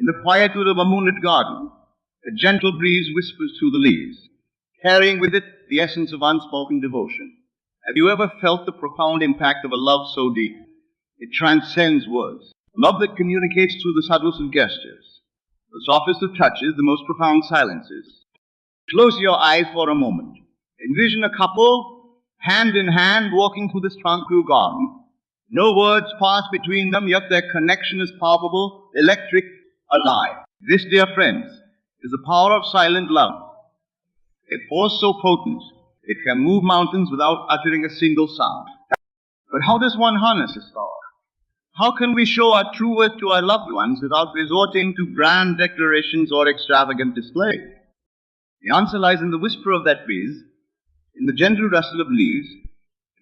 the quietude of a moonlit garden, a gentle breeze whispers through the leaves, carrying with it the essence of unspoken devotion. Have you ever felt the profound impact of a love so deep? It transcends words. Love that communicates through the subtlest of gestures, the softest of touches, the most profound silences. Close your eyes for a moment. Envision a couple, hand in hand, walking through this tranquil garden. No words pass between them, yet their connection is palpable, electric, alive. This, dear friends, is the power of silent love. A force so potent, it can move mountains without uttering a single sound. But how does one harness this power? How can we show our true worth to our loved ones without resorting to grand declarations or extravagant display? The answer lies in the whisper of that breeze, in the gentle rustle of leaves,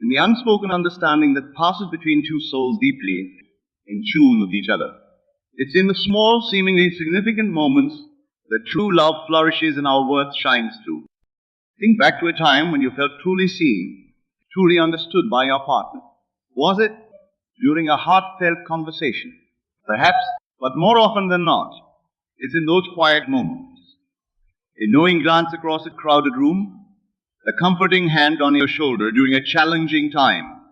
in the unspoken understanding that passes between two souls deeply in tune with each other. It's in the small, seemingly insignificant moments that true love flourishes and our worth shines through. Think back to a time when you felt truly seen, truly understood by your partner. Was it during a heartfelt conversation? Perhaps, but more often than not, it's in those quiet moments. A knowing glance across a crowded room, a comforting hand on your shoulder during a challenging time,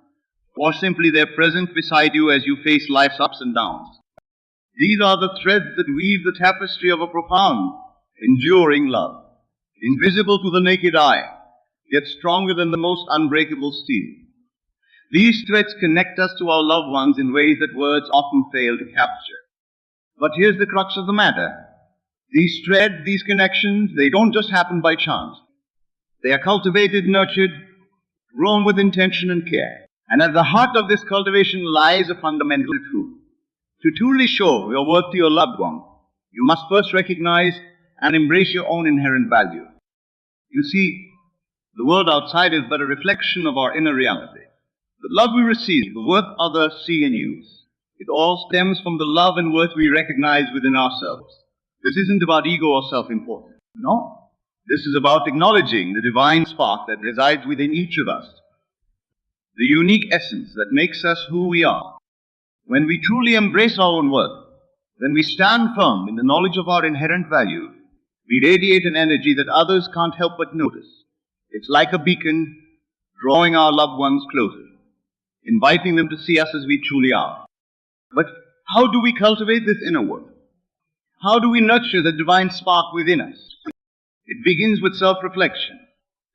or simply their presence beside you as you face life's ups and downs. These are the threads that weave the tapestry of a profound, enduring love. Invisible to the naked eye, yet stronger than the most unbreakable steel. These threads connect us to our loved ones in ways that words often fail to capture. But here's the crux of the matter. These threads, these connections, they don't just happen by chance. They are cultivated, nurtured, grown with intention and care. And at the heart of this cultivation lies a fundamental truth. To truly show your worth to your loved one, you must first recognize and embrace your own inherent value. You see, the world outside is but a reflection of our inner reality. The love we receive, the worth others see and use, it all stems from the love and worth we recognize within ourselves. This isn't about ego or self-importance. No. This is about acknowledging the divine spark that resides within each of us, the unique essence that makes us who we are. When we truly embrace our own worth, when we stand firm in the knowledge of our inherent value, we radiate an energy that others can't help but notice. It's like a beacon drawing our loved ones closer, inviting them to see us as we truly are. But how do we cultivate this inner worth? How do we nurture the divine spark within us? It begins with self-reflection.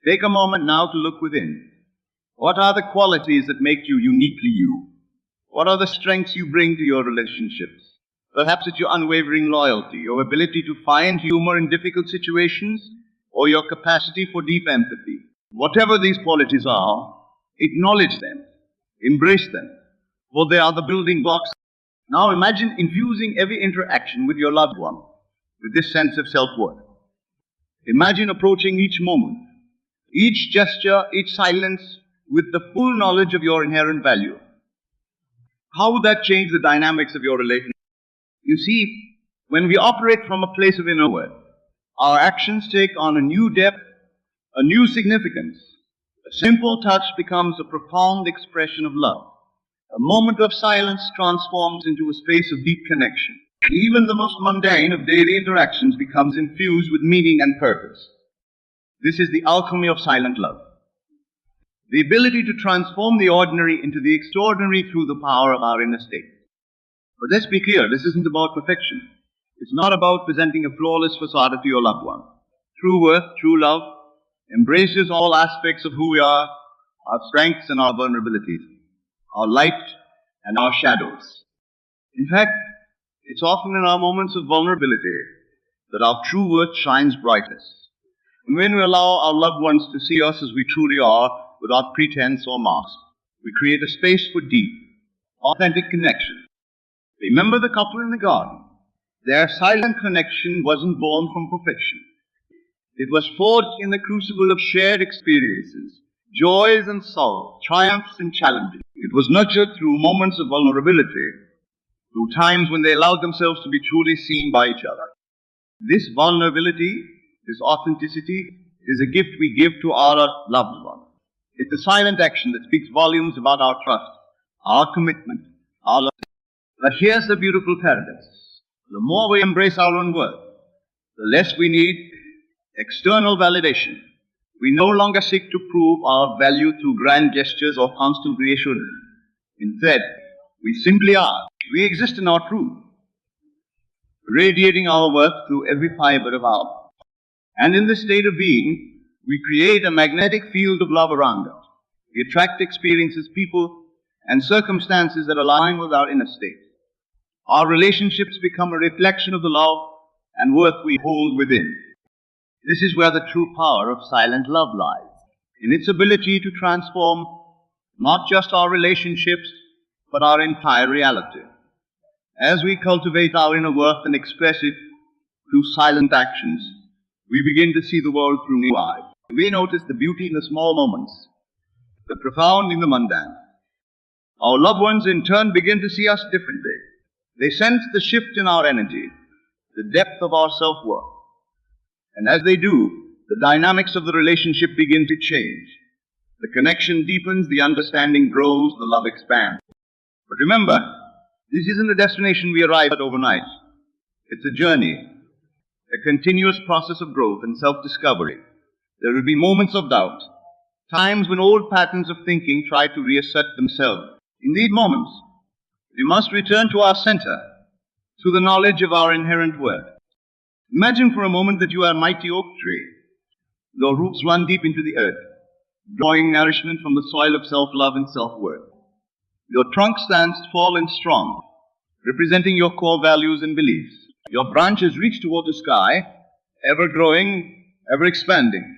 Take a moment now to look within. What are the qualities that make you uniquely you? What are the strengths you bring to your relationships? Perhaps it's your unwavering loyalty, your ability to find humor in difficult situations, or your capacity for deep empathy. Whatever these qualities are, acknowledge them, embrace them, for they are the building blocks. Now imagine infusing every interaction with your loved one with this sense of self-worth. Imagine approaching each moment, each gesture, each silence with the full knowledge of your inherent value. How would that change the dynamics of your relationship? You see, when we operate from a place of inner worth, our actions take on a new depth, a new significance. A simple touch becomes a profound expression of love. A moment of silence transforms into a space of deep connection. Even the most mundane of daily interactions becomes infused with meaning and purpose. This is the alchemy of silent love. The ability to transform the ordinary into the extraordinary through the power of our inner state. But let's be clear, this isn't about perfection. It's not about presenting a flawless facade to your loved one. True worth, true love, embraces all aspects of who we are, our strengths and our vulnerabilities, our light and our shadows. In fact, it's often in our moments of vulnerability that our true worth shines brightest. And when we allow our loved ones to see us as we truly are, without pretense or mask, we create a space for deep, authentic connection. Remember the couple in the garden. Their silent connection wasn't born from perfection. It was forged in the crucible of shared experiences, joys and sorrows, triumphs and challenges. It was nurtured through moments of vulnerability, through times when they allowed themselves to be truly seen by each other. This vulnerability, this authenticity, is a gift we give to our loved ones. It's a silent action that speaks volumes about our trust, our commitment, our love. But here's the beautiful paradox. The more we embrace our own worth, the less we need external validation. We no longer seek to prove our value through grand gestures or constant reassurance. Instead, we simply are. We exist in our truth, radiating our worth through every fiber of our body. And in this state of being, we create a magnetic field of love around us. We attract experiences, people, and circumstances that align with our inner state. Our relationships become a reflection of the love and worth we hold within. This is where the true power of silent love lies, in its ability to transform not just our relationships, but our entire reality. As we cultivate our inner worth and express it through silent actions, we begin to see the world through new eyes. We notice the beauty in the small moments, the profound in the mundane. Our loved ones, in turn, begin to see us differently. They sense the shift in our energy, the depth of our self-worth. And as they do, the dynamics of the relationship begin to change. The connection deepens, the understanding grows, the love expands. But remember, this isn't a destination we arrive at overnight. It's a journey, a continuous process of growth and self-discovery. There will be moments of doubt, times when old patterns of thinking try to reassert themselves. In these moments, we must return to our center through the knowledge of our inherent worth. Imagine for a moment that you are a mighty oak tree. Your roots run deep into the earth, drawing nourishment from the soil of self-love and self-worth. Your trunk stands tall and strong, representing your core values and beliefs. Your branches reach toward the sky, ever growing, ever expanding.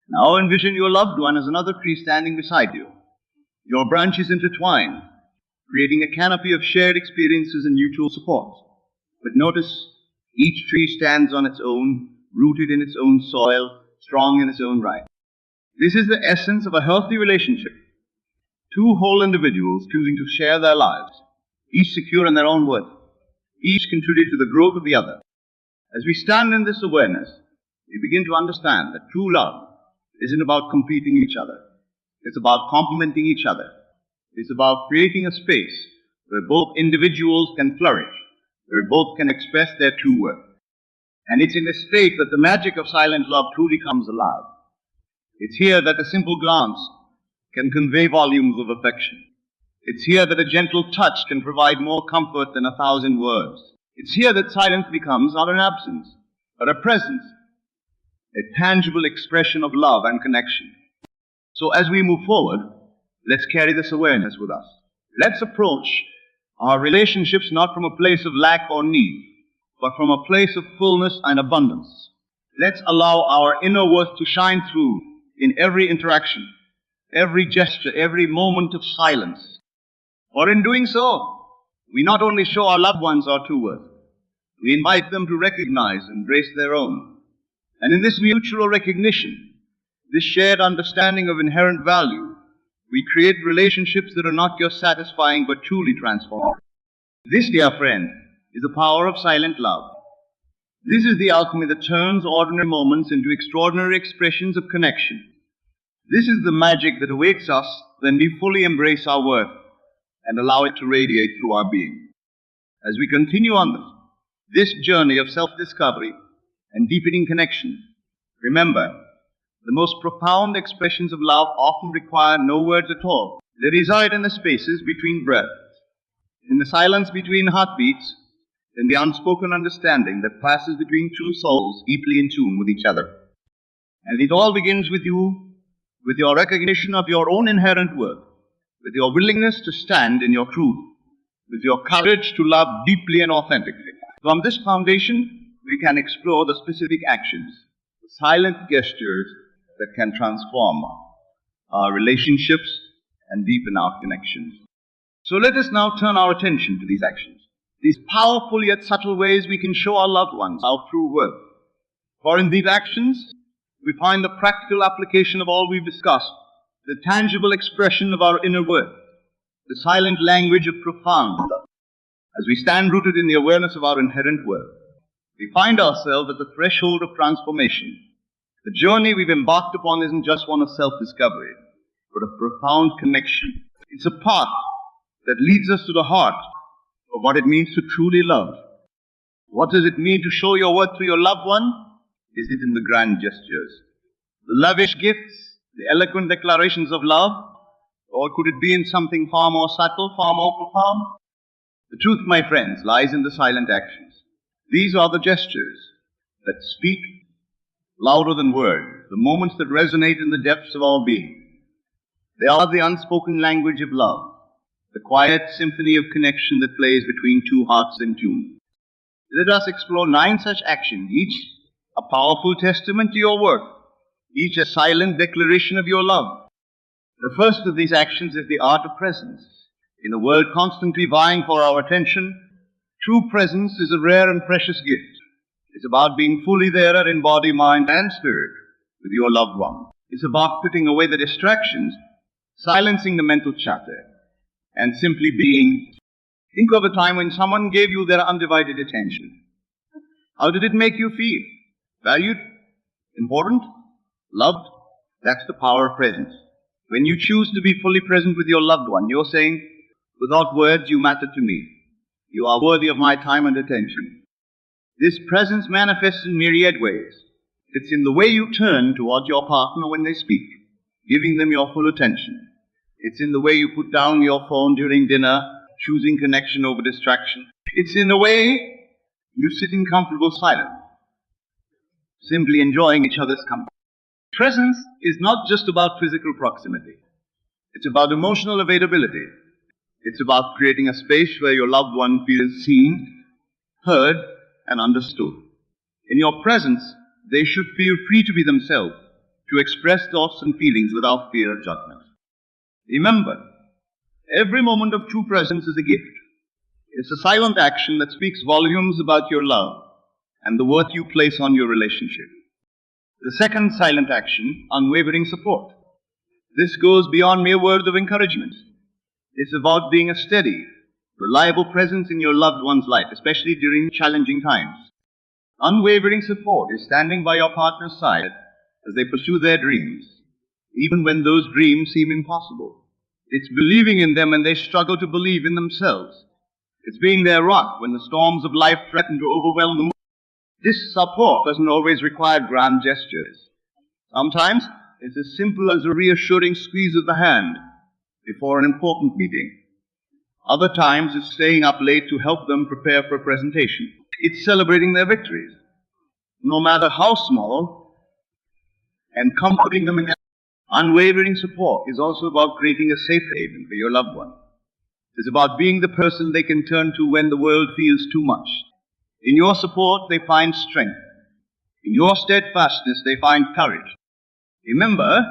Now envision your loved one as another tree standing beside you. Your branches intertwine, creating a canopy of shared experiences and mutual support. But notice, each tree stands on its own, rooted in its own soil, strong in its own right. This is the essence of a healthy relationship. Two whole individuals choosing to share their lives, each secure in their own worth, each contribute to the growth of the other. As we stand in this awareness, we begin to understand that true love isn't about competing each other. It's about complementing each other. It's about creating a space where both individuals can flourish, where both can express their true worth. And it's in this state that the magic of silent love truly comes alive. It's here that a simple glance can convey volumes of affection. It's here that a gentle touch can provide more comfort than 1,000 words. It's here that silence becomes not an absence, but a presence, a tangible expression of love and connection. So as we move forward, let's carry this awareness with us. Let's approach our relationships not from a place of lack or need, but from a place of fullness and abundance. Let's allow our inner worth to shine through in every interaction, every gesture, every moment of silence. For in doing so, we not only show our loved ones our true worth, we invite them to recognize and embrace their own. And in this mutual recognition, this shared understanding of inherent value, we create relationships that are not just satisfying but truly transformative. This, dear friend, is the power of silent love. This is the alchemy that turns ordinary moments into extraordinary expressions of connection. This is the magic that awaits us when we fully embrace our worth and allow it to radiate through our being. As we continue on this journey of self-discovery and deepening connection, remember, the most profound expressions of love often require no words at all. They reside in the spaces between breaths, in the silence between heartbeats, in the unspoken understanding that passes between two souls deeply in tune with each other. And it all begins with you, with your recognition of your own inherent worth, with your willingness to stand in your truth, with your courage to love deeply and authentically. From this foundation, we can explore the specific actions, the silent gestures that can transform our relationships and deepen our connections. So let us now turn our attention to these actions, these powerful yet subtle ways we can show our loved ones our true worth. For in these actions, we find the practical application of all we've discussed, the tangible expression of our inner worth, the silent language of profound love. As we stand rooted in the awareness of our inherent worth, we find ourselves at the threshold of transformation. The journey we've embarked upon isn't just one of self-discovery, but of profound connection. It's a path that leads us to the heart of what it means to truly love. What does it mean to show your worth to your loved one? Is it in the grand gestures, the lavish gifts, the eloquent declarations of love? Or could it be in something far more subtle, far more profound? The truth, my friends, lies in the silent actions. These are the gestures that speak louder than words, the moments that resonate in the depths of our being. They are the unspoken language of love, the quiet symphony of connection that plays between two hearts in tune. Let us explore 9 such actions, each a powerful testament to your work, each a silent declaration of your love. The first of these actions is the art of presence. In a world constantly vying for our attention, true presence is a rare and precious gift. It's about being fully there in body, mind, and spirit with your loved one. It's about putting away the distractions, silencing the mental chatter, and simply being. Think of a time when someone gave you their undivided attention. How did it make you feel? Valued? Important? Loved? That's the power of presence. When you choose to be fully present with your loved one, you're saying, without words, you matter to me. You are worthy of my time and attention. This presence manifests in myriad ways. It's in the way you turn towards your partner when they speak, giving them your full attention. It's in the way you put down your phone during dinner, choosing connection over distraction. It's in the way you sit in comfortable silence, simply enjoying each other's company. Presence is not just about physical proximity. It's about emotional availability. It's about creating a space where your loved one feels seen, heard, and understood. In your presence, they should feel free to be themselves, to express thoughts and feelings without fear of judgment. Remember, every moment of true presence is a gift. It's a silent action that speaks volumes about your love and the worth you place on your relationship. The second silent action, unwavering support. This goes beyond mere words of encouragement. It's about being a steady, reliable presence in your loved one's life, especially during challenging times. Unwavering support is standing by your partner's side as they pursue their dreams, even when those dreams seem impossible. It's believing in them when they struggle to believe in themselves. It's being their rock when the storms of life threaten to overwhelm them. This support doesn't always require grand gestures. Sometimes it's as simple as a reassuring squeeze of the hand before an important meeting. Other times it's staying up late to help them prepare for a presentation. It's celebrating their victories, no matter how small, and comforting them again. Unwavering support is also about creating a safe haven for your loved one. It's about being the person they can turn to when the world feels too much. In your support, they find strength. In your steadfastness, they find courage. Remember,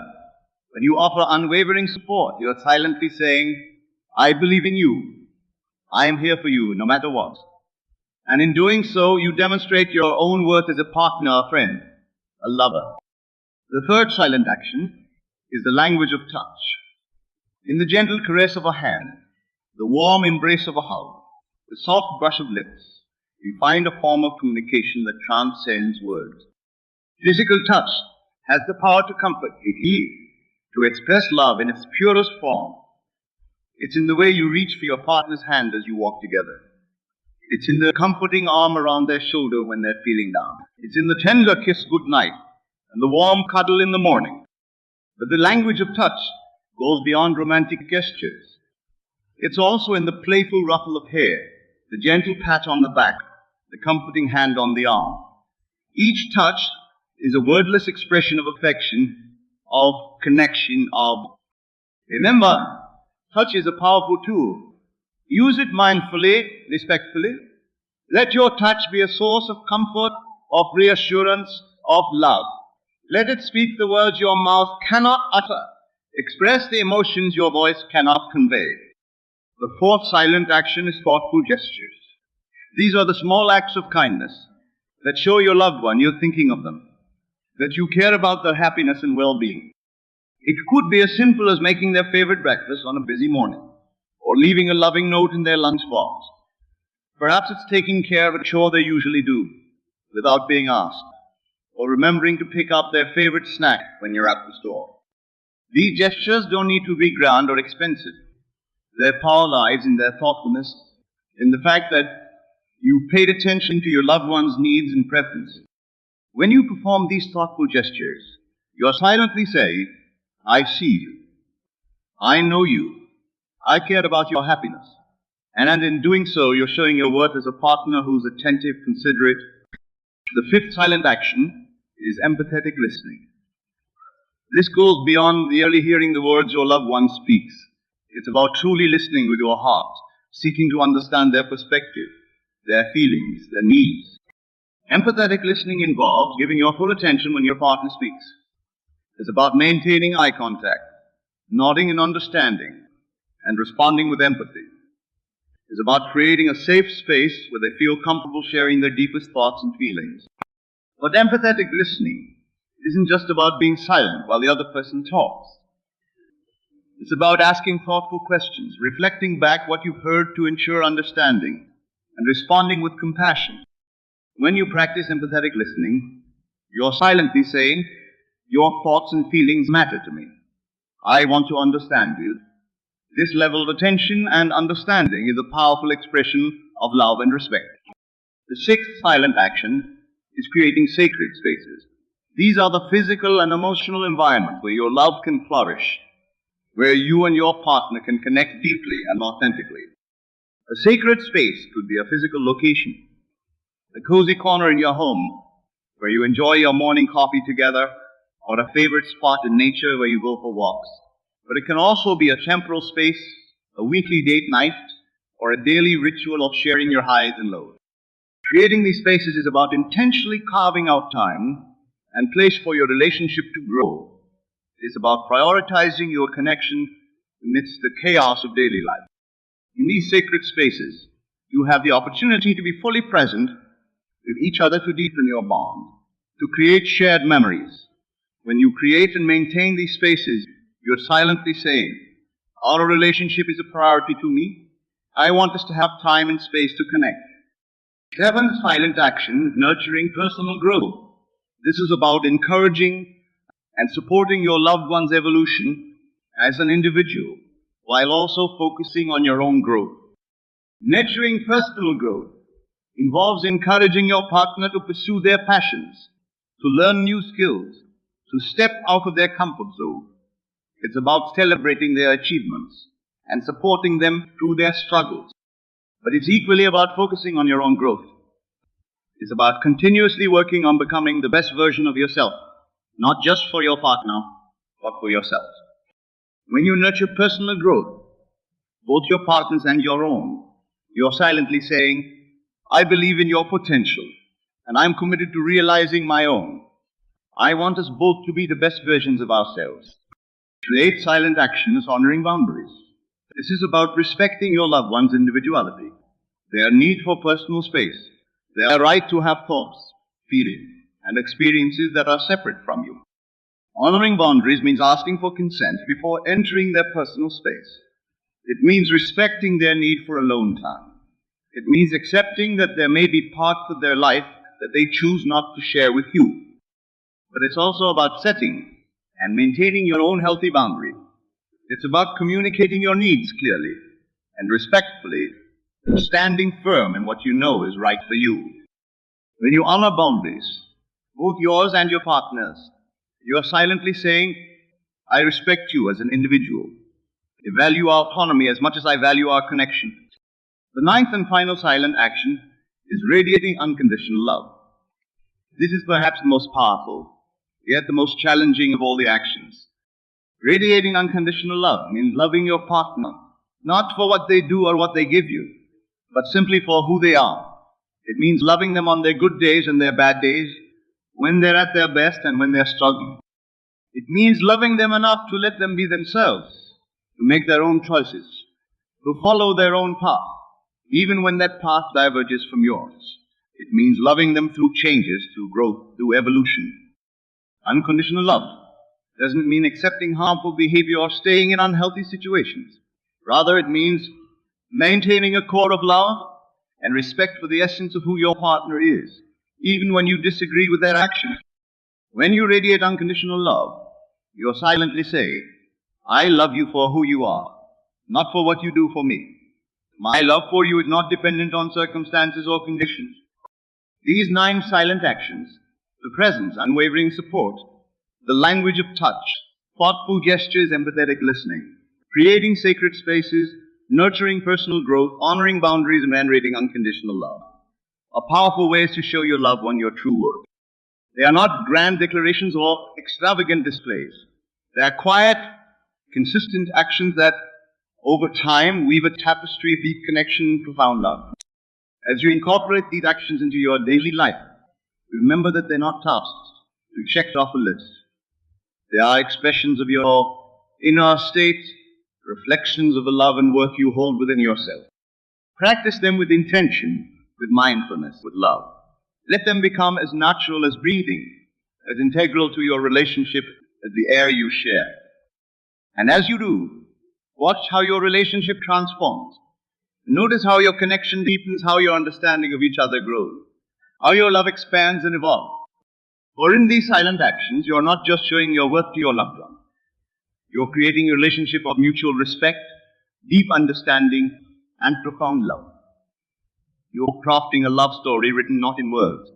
when you offer unwavering support, you are silently saying, I believe in you. I am here for you, no matter what. And in doing so, you demonstrate your own worth as a partner, a friend, a lover. The third silent action is the language of touch. In the gentle caress of a hand, the warm embrace of a hug, the soft brush of lips, you find a form of communication that transcends words. Physical touch has the power to comfort, to heal, to express love in its purest form. It's in the way you reach for your partner's hand as you walk together. It's in the comforting arm around their shoulder when they're feeling down. It's in the tender kiss goodnight and the warm cuddle in the morning. But the language of touch goes beyond romantic gestures. It's also in the playful ruffle of hair, the gentle pat on the back, the comforting hand on the arm. Each touch is a wordless expression of affection, of connection, of... Remember, touch is a powerful tool. Use it mindfully, respectfully. Let your touch be a source of comfort, of reassurance, of love. Let it speak the words your mouth cannot utter, express the emotions your voice cannot convey. The fourth silent action is thoughtful gestures. These are the small acts of kindness that show your loved one you're thinking of them, that you care about their happiness and well-being. It could be as simple as making their favorite breakfast on a busy morning, or leaving a loving note in their lunchbox. Perhaps it's taking care of a chore they usually do, without being asked, or remembering to pick up their favorite snack when you're at the store. These gestures don't need to be grand or expensive. Their power lies in their thoughtfulness, in the fact that You paid attention to your loved one's needs and preferences. When you perform these thoughtful gestures, you are silently saying, I see you, I know you, I care about your happiness. And in doing so, you're showing your worth as a partner who's attentive, considerate. The fifth silent action is empathetic listening. This goes beyond merely hearing the words your loved one speaks. It's about truly listening with your heart, seeking to understand their perspective, their feelings, their needs. Empathetic listening involves giving your full attention when your partner speaks. It's about maintaining eye contact, nodding in understanding, and responding with empathy. It's about creating a safe space where they feel comfortable sharing their deepest thoughts and feelings. But empathetic listening isn't just about being silent while the other person talks. It's about asking thoughtful questions, reflecting back what you've heard to ensure understanding, and responding with compassion. When you practice empathetic listening, you're silently saying, your thoughts and feelings matter to me. I want to understand you. This level of attention and understanding is a powerful expression of love and respect. The sixth silent action is creating sacred spaces. These are the physical and emotional environments where your love can flourish, where you and your partner can connect deeply and authentically. A sacred space could be a physical location, a cozy corner in your home where you enjoy your morning coffee together, or a favorite spot in nature where you go for walks. But it can also be a temporal space, a weekly date night, or a daily ritual of sharing your highs and lows. Creating these spaces is about intentionally carving out time and place for your relationship to grow. It's about prioritizing your connection amidst the chaos of daily life. In these sacred spaces, you have the opportunity to be fully present with each other to deepen your bond, to create shared memories. When you create and maintain these spaces, you're silently saying, our relationship is a priority to me. I want us to have time and space to connect. Seventh silent action is nurturing personal growth. This is about encouraging and supporting your loved one's evolution as an individual, while also focusing on your own growth. Nurturing personal growth involves encouraging your partner to pursue their passions, to learn new skills, to step out of their comfort zone. It's about celebrating their achievements and supporting them through their struggles. But it's equally about focusing on your own growth. It's about continuously working on becoming the best version of yourself, not just for your partner, but for yourself. When you nurture personal growth, both your partner's and your own, you're silently saying, I believe in your potential, and I'm committed to realizing my own. I want us both to be the best versions of ourselves. The eighth silent action is honoring boundaries. This is about respecting your loved one's individuality, their need for personal space, their right to have thoughts, feelings, and experiences that are separate from you. Honoring boundaries means asking for consent before entering their personal space. It means respecting their need for alone time. It means accepting that there may be parts of their life that they choose not to share with you. But it's also about setting and maintaining your own healthy boundary. It's about communicating your needs clearly and respectfully, standing firm in what you know is right for you. When you honor boundaries, both yours and your partner's, you are silently saying, I respect you as an individual. I value our autonomy as much as I value our connection. The ninth and final silent action is radiating unconditional love. This is perhaps the most powerful, yet the most challenging of all the actions. Radiating unconditional love means loving your partner, not for what they do or what they give you, but simply for who they are. It means loving them on their good days and their bad days, when they're at their best and when they're struggling. It means loving them enough to let them be themselves, to make their own choices, to follow their own path, even when that path diverges from yours. It means loving them through changes, through growth, through evolution. Unconditional love doesn't mean accepting harmful behavior or staying in unhealthy situations. Rather, it means maintaining a core of love and respect for the essence of who your partner is, even when you disagree with their actions. When you radiate unconditional love, you're silently saying, I love you for who you are, not for what you do for me. My love for you is not dependent on circumstances or conditions. These 9 silent actions, the presence, unwavering support, the language of touch, thoughtful gestures, empathetic listening, creating sacred spaces, nurturing personal growth, honoring boundaries, and venerating unconditional love, are powerful ways to show your loved one your true worth. They are not grand declarations or extravagant displays. They are quiet, consistent actions that, over time, weave a tapestry of deep connection and profound love. As you incorporate these actions into your daily life, remember that they're not tasks to be checked off a list. They are expressions of your inner state, reflections of the love and worth you hold within yourself. Practice them with intention, with mindfulness, with love. Let them become as natural as breathing, as integral to your relationship as the air you share. And as you do, watch how your relationship transforms. Notice how your connection deepens, how your understanding of each other grows, how your love expands and evolves. For in these silent actions, you are not just showing your worth to your loved one. You are creating a relationship of mutual respect, deep understanding, and profound love. You are crafting a love story written not in words,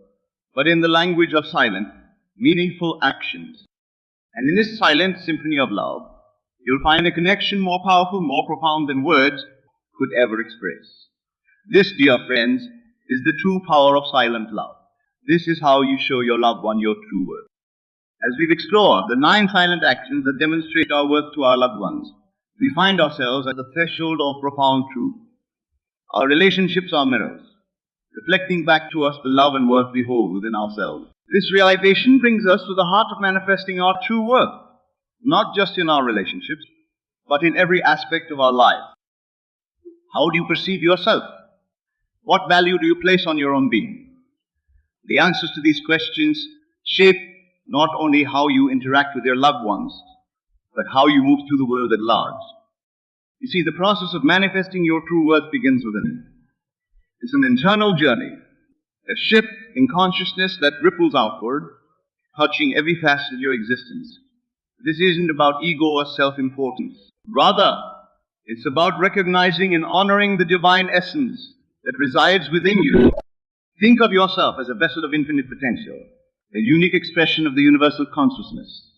but in the language of silent, meaningful actions. And in this silent symphony of love, you'll find a connection more powerful, more profound than words could ever express. This, dear friends, is the true power of silent love. This is how you show your loved one your true worth. As we've explored the 9 silent actions that demonstrate our worth to our loved ones, we find ourselves at the threshold of profound truth. Our relationships are mirrors, reflecting back to us the love and worth we hold within ourselves. This realization brings us to the heart of manifesting our true worth, not just in our relationships, but in every aspect of our life. How do you perceive yourself? What value do you place on your own being? The answers to these questions shape not only how you interact with your loved ones, but how you move through the world at large. You see, the process of manifesting your true worth begins within. It's an internal journey, a shift in consciousness that ripples outward, touching every facet of your existence. This isn't about ego or self-importance. Rather, it's about recognizing and honoring the divine essence that resides within you. Think of yourself as a vessel of infinite potential, a unique expression of the universal consciousness.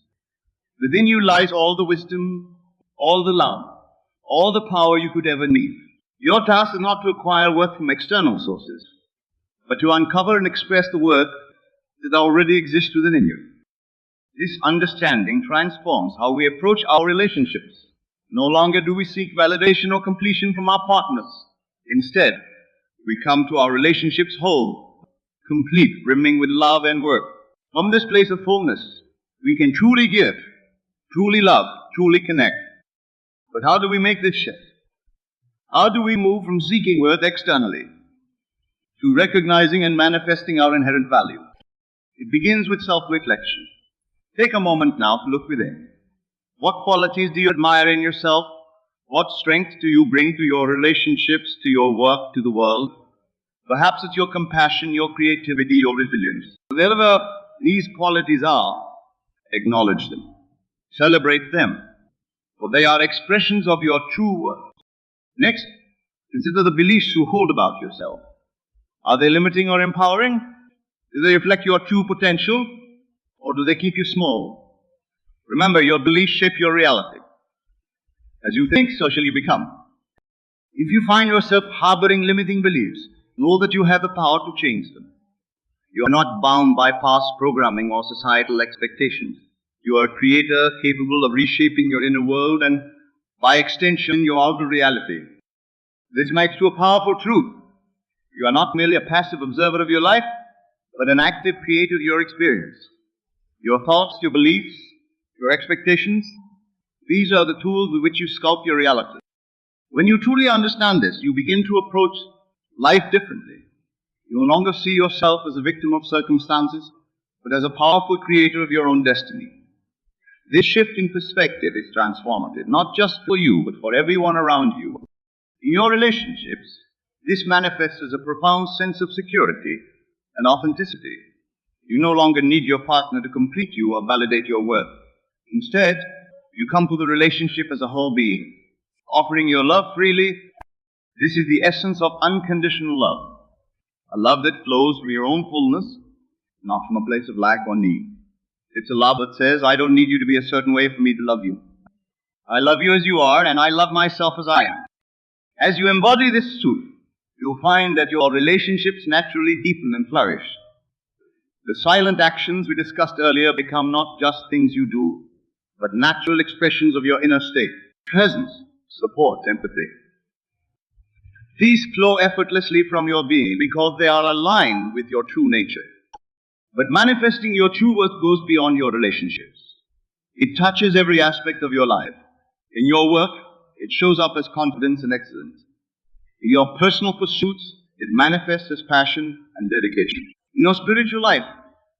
Within you lies all the wisdom, all the love, all the power you could ever need. Your task is not to acquire worth from external sources, but to uncover and express the worth that already exists within you. This understanding transforms how we approach our relationships. No longer do we seek validation or completion from our partners. Instead, we come to our relationships whole, complete, brimming with love and worth. From this place of fullness, we can truly give, truly love, truly connect. But how do we make this shift? How do we move from seeking worth externally to recognizing and manifesting our inherent value? It begins with self-reflection. Take a moment now to look within. What qualities do you admire in yourself? What strength do you bring to your relationships, to your work, to the world? Perhaps it's your compassion, your creativity, your resilience. Wherever these qualities are, acknowledge them. Celebrate them, for they are expressions of your true worth. Next, consider the beliefs you hold about yourself. Are they limiting or empowering? Do they reflect your true potential, or do they keep you small? Remember, your beliefs shape your reality. As you think, so shall you become. If you find yourself harboring limiting beliefs, know that you have the power to change them. You are not bound by past programming or societal expectations. You are a creator capable of reshaping your inner world and, by extension, your outer reality. This makes you a powerful truth. You are not merely a passive observer of your life, but an active creator of your experience. Your thoughts, your beliefs, your expectations, these are the tools with which you sculpt your reality. When you truly understand this, you begin to approach life differently. You no longer see yourself as a victim of circumstances, but as a powerful creator of your own destiny. This shift in perspective is transformative, not just for you, but for everyone around you. In your relationships, this manifests as a profound sense of security and authenticity. You no longer need your partner to complete you or validate your worth. Instead, you come to the relationship as a whole being, offering your love freely, This is the essence of unconditional love, a love that flows from your own fullness, not from a place of lack or need. It's a love that says, I don't need you to be a certain way for me to love you. I love you as you are, and I love myself as I am. As you embody this truth, you'll find that your relationships naturally deepen and flourish. The silent actions we discussed earlier become not just things you do, but natural expressions of your inner state, presence, support, empathy. These flow effortlessly from your being because they are aligned with your true nature. But manifesting your true worth goes beyond your relationships. It touches every aspect of your life. In your work, it shows up as confidence and excellence. In your personal pursuits, it manifests as passion and dedication. In your spiritual life,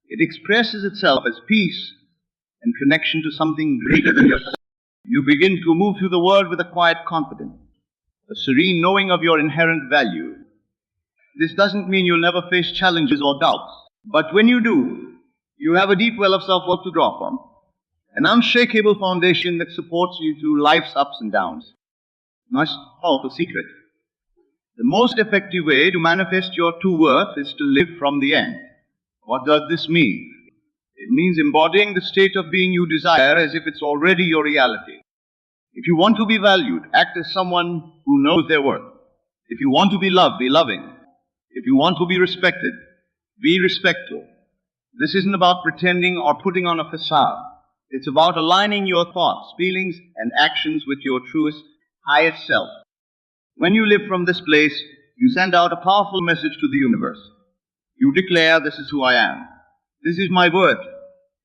it expresses itself as peace and connection to something greater than yourself. You begin to move through the world with a quiet confidence, a serene knowing of your inherent value. This doesn't mean you'll never face challenges or doubts, but when you do, you have a deep well of self-worth to draw from, an unshakable foundation that supports you through life's ups and downs. Nice, powerful secret. The most effective way to manifest your true worth is to live from the end. What does this mean? It means embodying the state of being you desire as if it's already your reality. If you want to be valued, act as someone who knows their worth. If you want to be loved, be loving. If you want to be respected, be respectful. This isn't about pretending or putting on a facade. It's about aligning your thoughts, feelings, and actions with your truest, highest self. When you live from this place, you send out a powerful message to the universe. You declare, this is who I am. This is my word.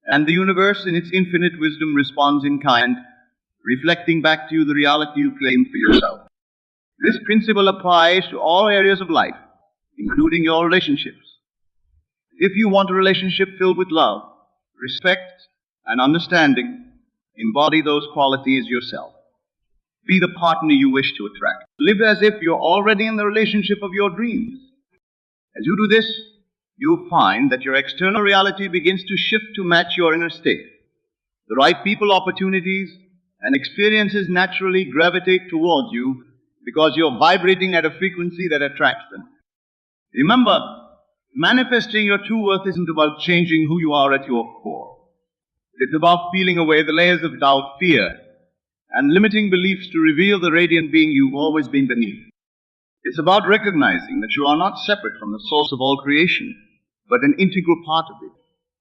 And the universe, in its infinite wisdom, responds in kind, reflecting back to you the reality you claim for yourself. This principle applies to all areas of life, including your relationships. If you want a relationship filled with love, respect, and understanding, embody those qualities yourself. Be the partner you wish to attract. Live as if you're already in the relationship of your dreams. As you do this, you'll find that your external reality begins to shift to match your inner state. The right people, opportunities, and experiences naturally gravitate towards you because you're vibrating at a frequency that attracts them. Remember, manifesting your true worth isn't about changing who you are at your core. It's about peeling away the layers of doubt, fear, and limiting beliefs to reveal the radiant being you've always been beneath. It's about recognizing that you are not separate from the source of all creation, but an integral part of it.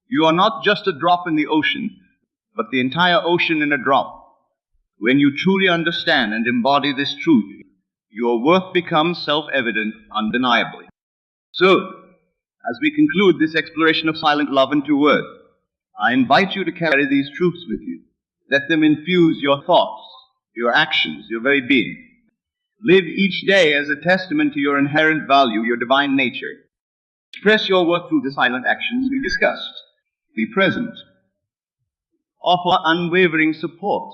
You are not just a drop in the ocean, but the entire ocean in a drop. When you truly understand and embody this truth, your worth becomes self-evident undeniably. So, as we conclude this exploration of silent love in 2 words, I invite you to carry these truths with you. Let them infuse your thoughts, your actions, your very being. Live each day as a testament to your inherent value, your divine nature. Express your worth through the silent actions we discussed. Be present. Offer unwavering support.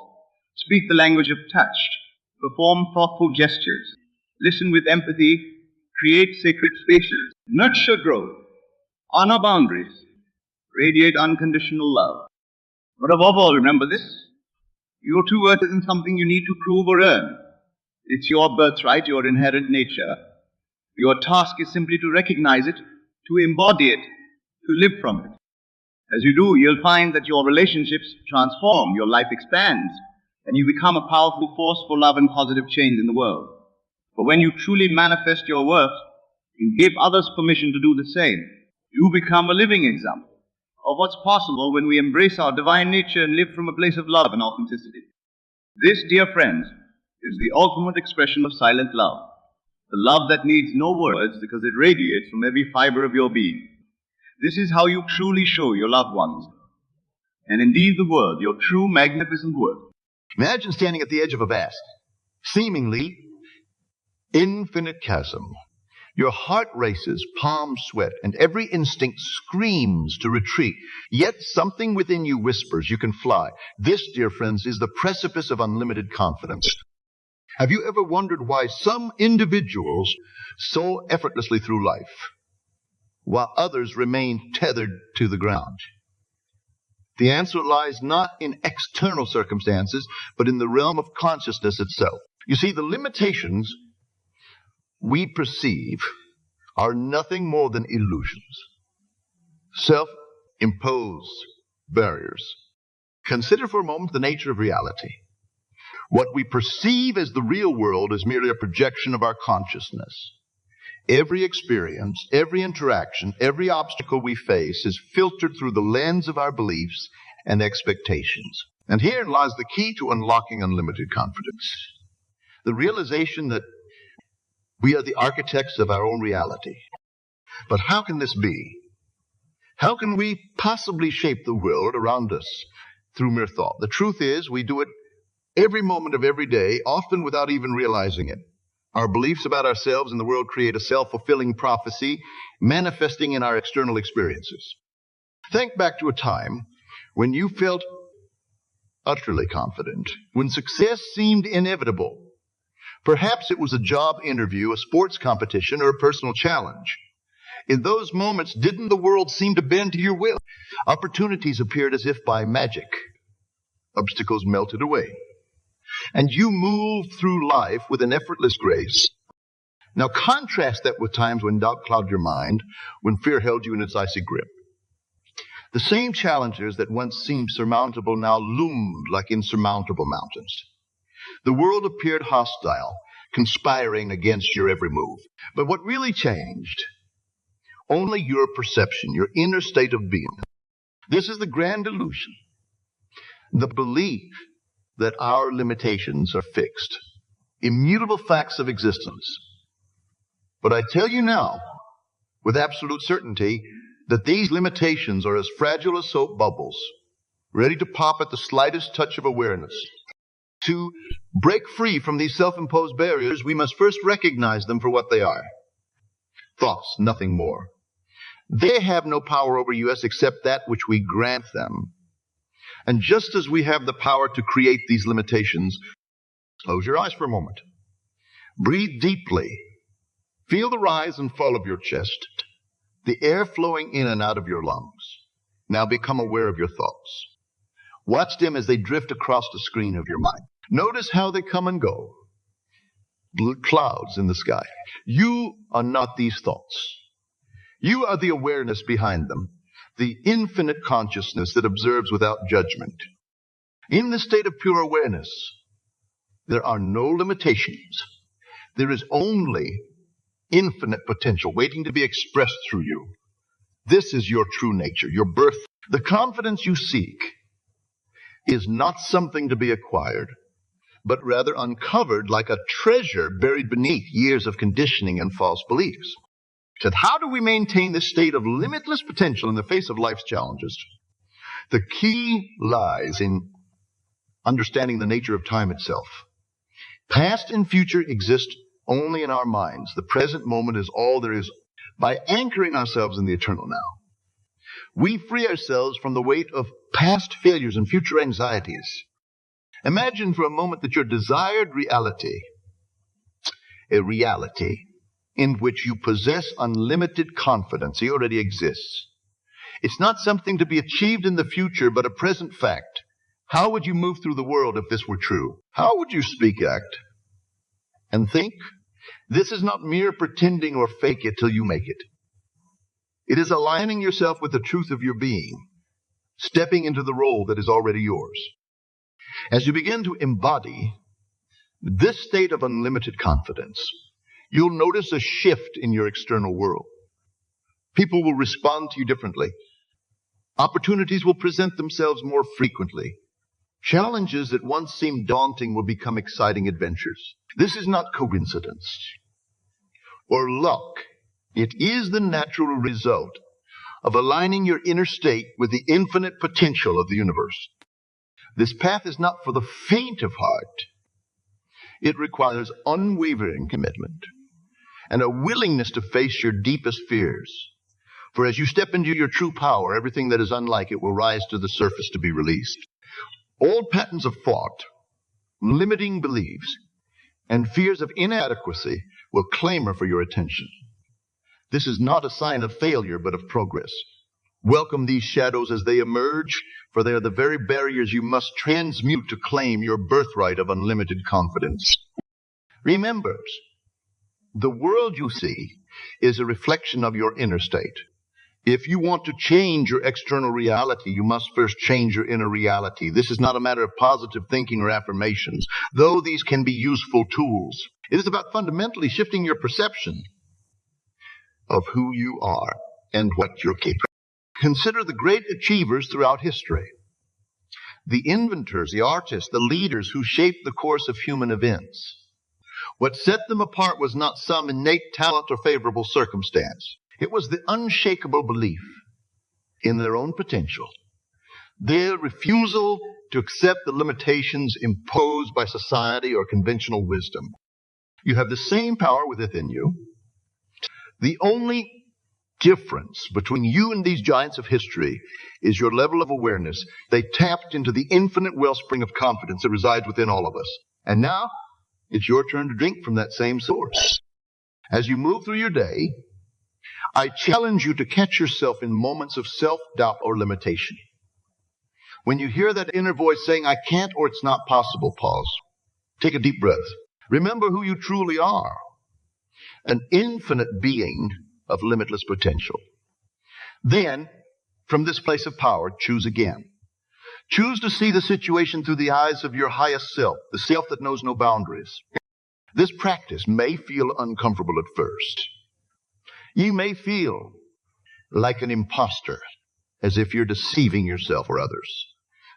Speak the language of touch. Perform thoughtful gestures. Listen with empathy. Create sacred spaces. Nurture growth. Honor boundaries. Radiate unconditional love. But above all, remember this. Your true worth isn't something you need to prove or earn. It's your birthright, your inherent nature. Your task is simply to recognize it, to embody it, to live from it. As you do, you'll find that your relationships transform, your life expands, and you become a powerful force for love and positive change in the world. But when you truly manifest your worth, you give others permission to do the same. You become a living example of what's possible when we embrace our divine nature and live from a place of love and authenticity. This, dear friends, is the ultimate expression of silent love. The love that needs no words because it radiates from every fiber of your being. This is how you truly show your loved ones, and indeed the world, your true magnificent worth. Imagine standing at the edge of a vast, seemingly infinite chasm. Your heart races, palms sweat, and every instinct screams to retreat. Yet something within you whispers you can fly. This, dear friends, is the precipice of unlimited confidence. Have you ever wondered why some individuals soar effortlessly through life, while others remain tethered to the ground? The answer lies not in external circumstances, but in the realm of consciousness itself. You see, the limitations we perceive are nothing more than illusions, self-imposed barriers. Consider for a moment the nature of reality. What we perceive as the real world is merely a projection of our consciousness. Every experience, every interaction, every obstacle we face is filtered through the lens of our beliefs and expectations. And herein lies the key to unlocking unlimited confidence. The realization that we are the architects of our own reality. But how can this be? How can we possibly shape the world around us through mere thought? The truth is, we do it every moment of every day, often without even realizing it. Our beliefs about ourselves and the world create a self-fulfilling prophecy manifesting in our external experiences. Think back to a time when you felt utterly confident, when success seemed inevitable. Perhaps it was a job interview, a sports competition, or a personal challenge. In those moments, didn't the world seem to bend to your will? Opportunities appeared as if by magic. Obstacles melted away. And you moved through life with an effortless grace. Now contrast that with times when doubt clouded your mind, when fear held you in its icy grip. The same challenges that once seemed surmountable now loomed like insurmountable mountains. The world appeared hostile, conspiring against your every move. But what really changed? Only your perception, your inner state of being. This is the grand illusion. The belief that our limitations are fixed, immutable facts of existence. But I tell you now, with absolute certainty, that these limitations are as fragile as soap bubbles, ready to pop at the slightest touch of awareness. To break free from these self-imposed barriers, we must first recognize them for what they are. Thoughts, nothing more. They have no power over us except that which we grant them. And just as we have the power to create these limitations, close your eyes for a moment. Breathe deeply. Feel the rise and fall of your chest, the air flowing in and out of your lungs. Now become aware of your thoughts. Watch them as they drift across the screen of your mind. Notice how they come and go. Clouds in the sky. You are not these thoughts. You are the awareness behind them, the infinite consciousness that observes without judgment. In the state of pure awareness, there are no limitations. There is only infinite potential waiting to be expressed through you. This is your true nature, your birth. The confidence you seek is not something to be acquired, but rather uncovered like a treasure buried beneath years of conditioning and false beliefs. Said, how do we maintain this state of limitless potential in the face of life's challenges? The key lies in understanding the nature of time itself. Past and future exist only in our minds. The present moment is all there is. By anchoring ourselves in the eternal now, we free ourselves from the weight of past failures and future anxieties. Imagine for a moment that your desired reality, a reality in which you possess unlimited confidence, it already exists. It's not something to be achieved in the future, but a present fact. How would you move through the world if this were true? How would you speak, act, and think? This is not mere pretending or fake it till you make it. It is aligning yourself with the truth of your being, stepping into the role that is already yours. As you begin to embody this state of unlimited confidence, you'll notice a shift in your external world. People will respond to you differently. Opportunities will present themselves more frequently. Challenges that once seemed daunting will become exciting adventures. This is not coincidence or luck. It is the natural result of aligning your inner state with the infinite potential of the universe. This path is not for the faint of heart. It requires unwavering commitment and a willingness to face your deepest fears. For as you step into your true power, everything that is unlike it will rise to the surface to be released. Old patterns of thought, limiting beliefs, and fears of inadequacy will clamor for your attention. This is not a sign of failure, but of progress. Welcome these shadows as they emerge, for they are the very barriers you must transmute to claim your birthright of unlimited confidence. Remember, The world you see is a reflection of your inner state. If you want to change your external reality, you must first change your inner reality. This is not a matter of positive thinking or affirmations, though these can be useful tools. It is about fundamentally shifting your perception of who you are and what you're capable of. Consider the great achievers throughout history. The inventors, the artists, the leaders who shaped the course of human events. What set them apart was not some innate talent or favorable circumstance. It was the unshakable belief in their own potential, their refusal to accept the limitations imposed by society or conventional wisdom. You have the same power within you. The only difference between you and these giants of history is your level of awareness. They tapped into the infinite wellspring of confidence that resides within all of us. And now it's your turn to drink from that same source. As you move through your day, I challenge you to catch yourself in moments of self-doubt or limitation. When you hear that inner voice saying, I can't or it's not possible, pause. Take a deep breath. Remember who you truly are. An infinite being of limitless potential. Then, from this place of power, choose again. Choose to see the situation through the eyes of your highest self, the self that knows no boundaries. This practice may feel uncomfortable at first. You may feel like an imposter, as if you're deceiving yourself or others.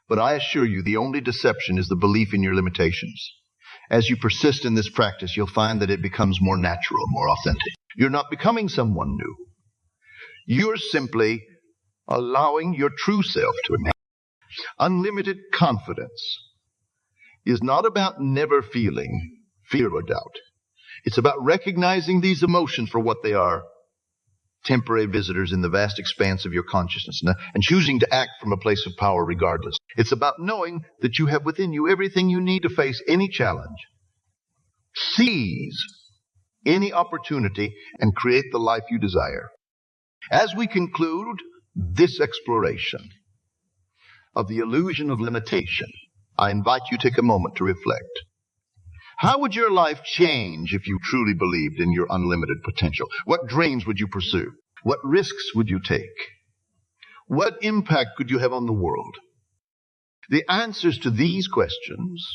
But I assure you, the only deception is the belief in your limitations. As you persist in this practice, you'll find that it becomes more natural, more authentic. You're not becoming someone new. You're simply allowing your true self to emerge. Unlimited confidence is not about never feeling fear or doubt. It's about recognizing these emotions for what they are, temporary visitors in the vast expanse of your consciousness, and choosing to act from a place of power regardless. It's about knowing that you have within you everything you need to face any challenge, seize any opportunity, and create the life you desire. As we conclude this exploration of the illusion of limitation, I invite you to take a moment to reflect. How would your life change if you truly believed in your unlimited potential? What dreams would you pursue? What risks would you take? What impact could you have on the world? The answers to these questions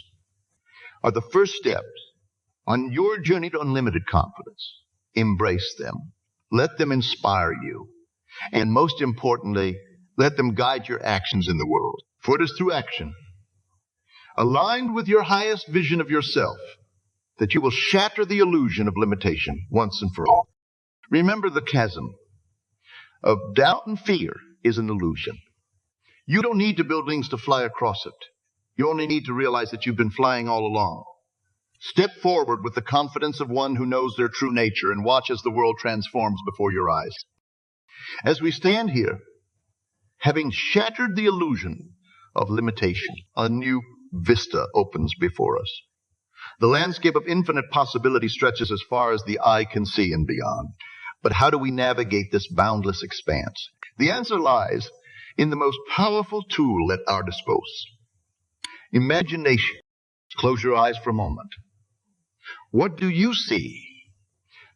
are the first steps on your journey to unlimited confidence. Embrace them. Let them inspire you. And most importantly, let them guide your actions in the world. For it is through action, aligned with your highest vision of yourself, that you will shatter the illusion of limitation once and for all. Remember, the chasm of doubt and fear is an illusion. You don't need to build wings to fly across it. You only need to realize that you've been flying all along. Step forward with the confidence of one who knows their true nature and watch as the world transforms before your eyes. As we stand here, having shattered the illusion of limitation, a new vista opens before us. The landscape of infinite possibility stretches as far as the eye can see and beyond. But how do we navigate this boundless expanse? The answer lies in the most powerful tool at our disposal: imagination. Close your eyes for a moment. What do you see?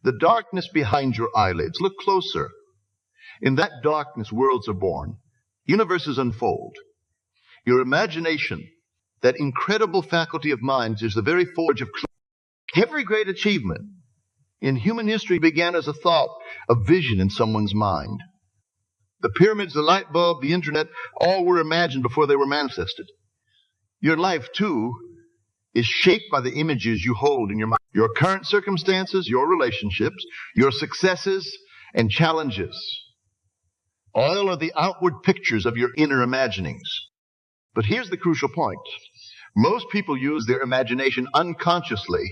The darkness behind your eyelids. Look closer. In that darkness, worlds are born. Universes unfold. Your imagination, that incredible faculty of mind, is the very forge of every great achievement in human history began as a thought, a vision in someone's mind. The pyramids, the light bulb, the internet, all were imagined before they were manifested. Your life, too, is shaped by the images you hold in your mind. Your current circumstances, your relationships, your successes and challenges, all are the outward pictures of your inner imaginings. But here's the crucial point. Most people use their imagination unconsciously,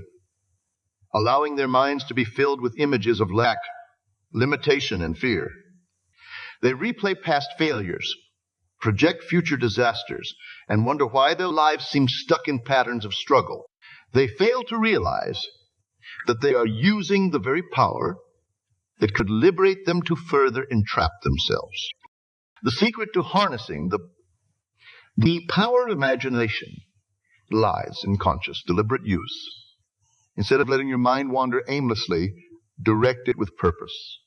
allowing their minds to be filled with images of lack, limitation, and fear. They replay past failures, project future disasters, and wonder why their lives seem stuck in patterns of struggle. They fail to realize that they are using the very power that could liberate them to further entrap themselves. The secret to harnessing the power of imagination lies in conscious, deliberate use. Instead of letting your mind wander aimlessly, Direct it with purpose.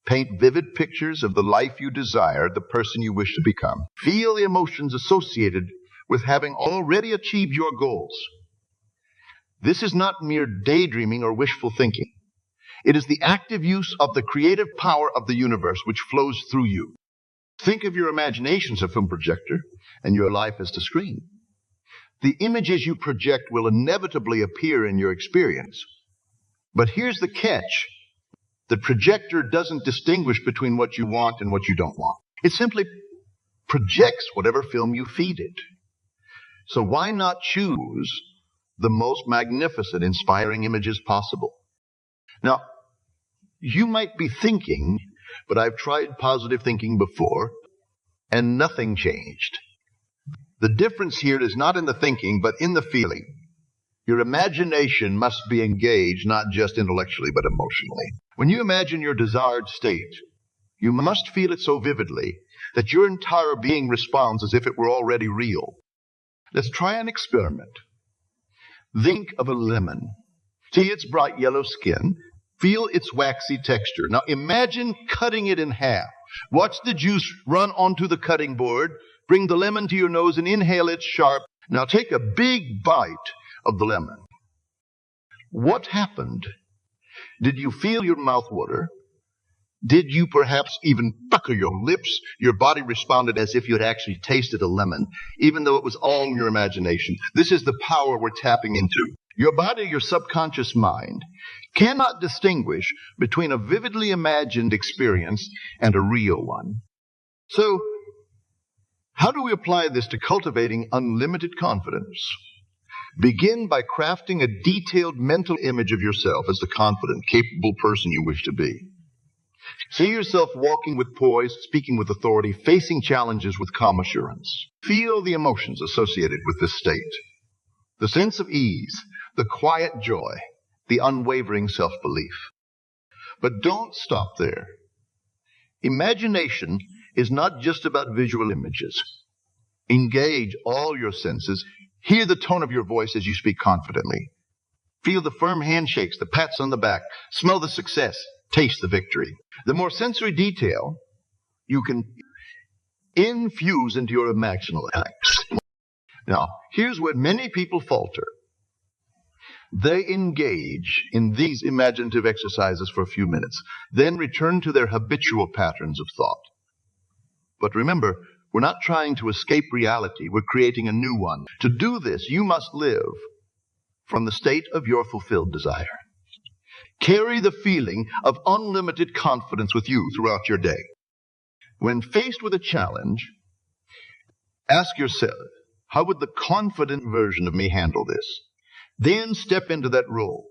Paint vivid pictures of the life you desire, the person you wish to become. Feel the emotions associated with having already achieved your goals. This is not mere daydreaming or wishful thinking. It is the active use of the creative power of the universe which flows through you. Think of your imagination as a film projector and your life as the screen. The images you project will inevitably appear in your experience. But here's the catch. The projector doesn't distinguish between what you want and what you don't want. It simply projects whatever film you feed it. So why not choose the most magnificent, inspiring images possible? Now, you might be thinking, but I've tried positive thinking before, and nothing changed. The difference here is not in the thinking, but in the feeling. Your imagination must be engaged, not just intellectually, but emotionally. When you imagine your desired state, you must feel it so vividly that your entire being responds as if it were already real. Let's try an experiment. Think of a lemon. See its bright yellow skin. Feel its waxy texture. Now imagine cutting it in half. Watch the juice run onto the cutting board. Bring the lemon to your nose and inhale its sharp. Now take a big bite of the lemon. What happened? Did you feel your mouth water? Did you perhaps even pucker your lips? Your body responded as if you had actually tasted a lemon, even though it was all in your imagination. This is the power we're tapping into. Your body, your subconscious mind, cannot distinguish between a vividly imagined experience and a real one. So, how do we apply this to cultivating unlimited confidence? Begin by crafting a detailed mental image of yourself as the confident, capable person you wish to be. See yourself walking with poise, speaking with authority, facing challenges with calm assurance. Feel the emotions associated with this state. The sense of ease, the quiet joy, the unwavering self-belief. But don't stop there. Imagination is not just about visual images. Engage all your senses. Hear the tone of your voice as you speak confidently. Feel the firm handshakes, the pats on the back. Smell the success. Taste the victory. The more sensory detail you can infuse into your imaginal acts. Now, here's where many people falter. They engage in these imaginative exercises for a few minutes, then return to their habitual patterns of thought. But remember, we're not trying to escape reality. We're creating a new one. To do this, you must live from the state of your fulfilled desire. Carry the feeling of unlimited confidence with you throughout your day. When faced with a challenge, ask yourself, how would the confident version of me handle this? Then step into that role.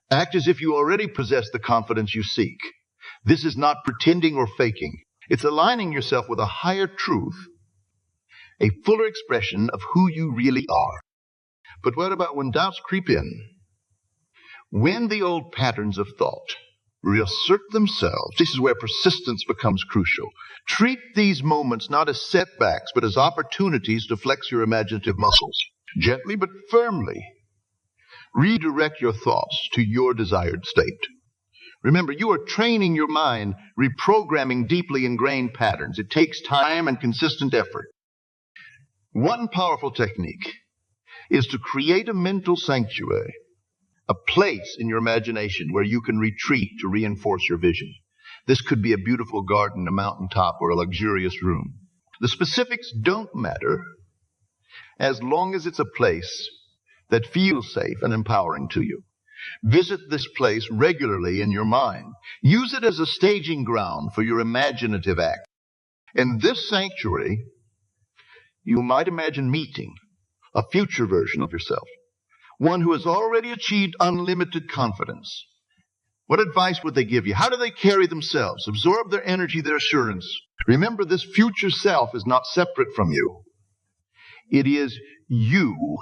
Act as if you already possess the confidence you seek. This is not pretending or faking. It's aligning yourself with a higher truth, a fuller expression of who you really are. But what about when doubts creep in? When the old patterns of thought reassert themselves, this is where persistence becomes crucial. Treat these moments not as setbacks, but as opportunities to flex your imaginative muscles. Gently but firmly, redirect your thoughts to your desired state. Remember, you are training your mind, reprogramming deeply ingrained patterns. It takes time and consistent effort. One powerful technique is to create a mental sanctuary, a place in your imagination where you can retreat to reinforce your vision. This could be a beautiful garden, a mountaintop, or a luxurious room. The specifics don't matter as long as it's a place that feels safe and empowering to you. Visit this place regularly in your mind. Use it as a staging ground for your imaginative act. In this sanctuary, you might imagine meeting a future version of yourself, one who has already achieved unlimited confidence. What advice would they give you? How do they carry themselves? Absorb their energy, their assurance. Remember, this future self is not separate from you. It is you.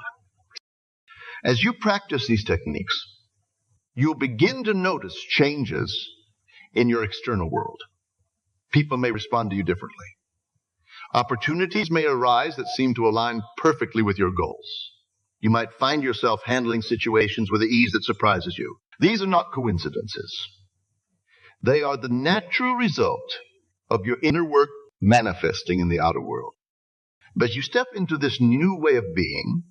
As you practice these techniques, you'll begin to notice changes in your external world. People may respond to you differently. Opportunities may arise that seem to align perfectly with your goals. You might find yourself handling situations with an ease that surprises you. These are not coincidences. They are the natural result of your inner work manifesting in the outer world. But as you step into this new way of being,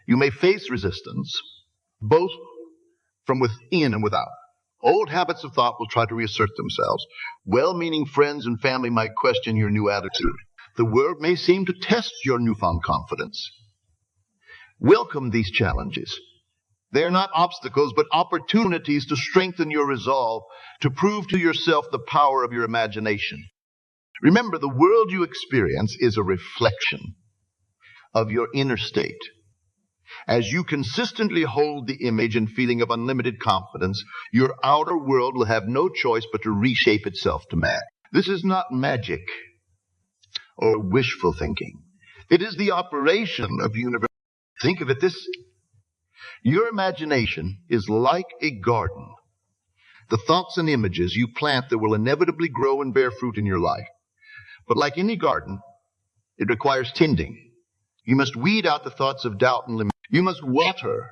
you may face resistance, both from within and without. Old habits of thought will try to reassert themselves. Well-meaning friends and family might question your new attitude. The world may seem to test your newfound confidence. Welcome these challenges. They are not obstacles, but opportunities to strengthen your resolve, to prove to yourself the power of your imagination. Remember, the world you experience is a reflection of your inner state. As you consistently hold the image and feeling of unlimited confidence, your outer world will have no choice but to reshape itself to match. This is not magic or wishful thinking. It is the operation of universe. Think of it this. Your imagination is like a garden. The thoughts and images you plant that will inevitably grow and bear fruit in your life. But like any garden, it requires tending. You must weed out the thoughts of doubt and limit. You must water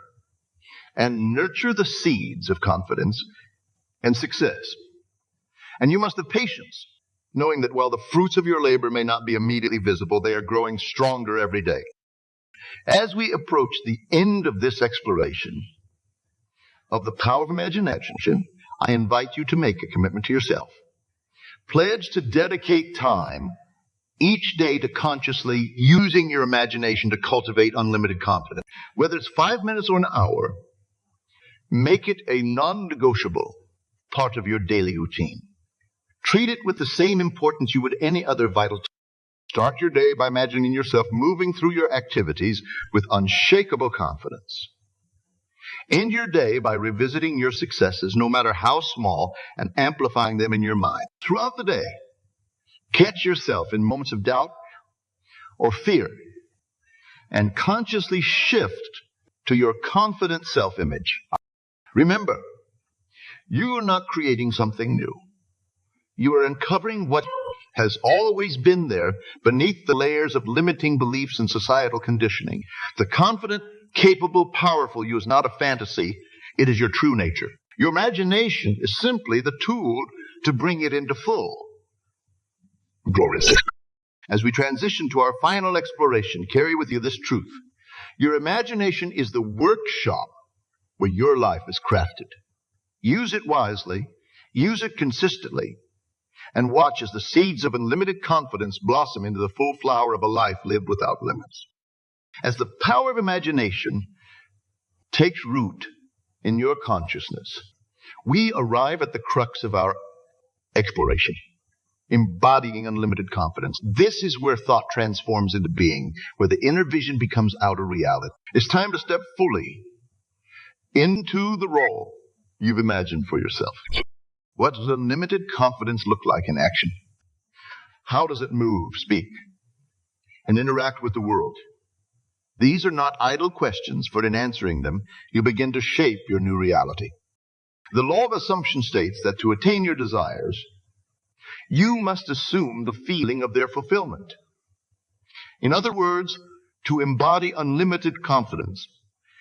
and nurture the seeds of confidence and success. And you must have patience, knowing that while the fruits of your labor may not be immediately visible, they are growing stronger every day. As we approach the end of this exploration of the power of imagination, I invite you to make a commitment to yourself. Pledge to dedicate time each day to consciously using your imagination to cultivate unlimited confidence. Whether it's 5 minutes or an hour, make it a non-negotiable part of your daily routine. Treat it with the same importance you would any other vital task. Start your day by imagining yourself moving through your activities with unshakable confidence. End your day by revisiting your successes, no matter how small, and amplifying them in your mind. Throughout the day, catch yourself in moments of doubt or fear and consciously shift to your confident self-image. Remember, you are not creating something new. You are uncovering what has always been there beneath the layers of limiting beliefs and societal conditioning. The confident, capable, powerful you is not a fantasy. It is your true nature. Your imagination is simply the tool to bring it into full glory. As we transition to our final exploration, carry with you this truth. Your imagination is the workshop where your life is crafted. Use it wisely, use it consistently, and watch as the seeds of unlimited confidence blossom into the full flower of a life lived without limits. As the power of imagination takes root in your consciousness, we arrive at the crux of our exploration, embodying unlimited confidence. This is where thought transforms into being, where the inner vision becomes outer reality. It's time to step fully into the role you've imagined for yourself. What does unlimited confidence look like in action? How does it move, speak, and interact with the world? These are not idle questions, for in answering them, you begin to shape your new reality. The law of assumption states that to attain your desires, you must assume the feeling of their fulfillment. In other words, to embody unlimited confidence,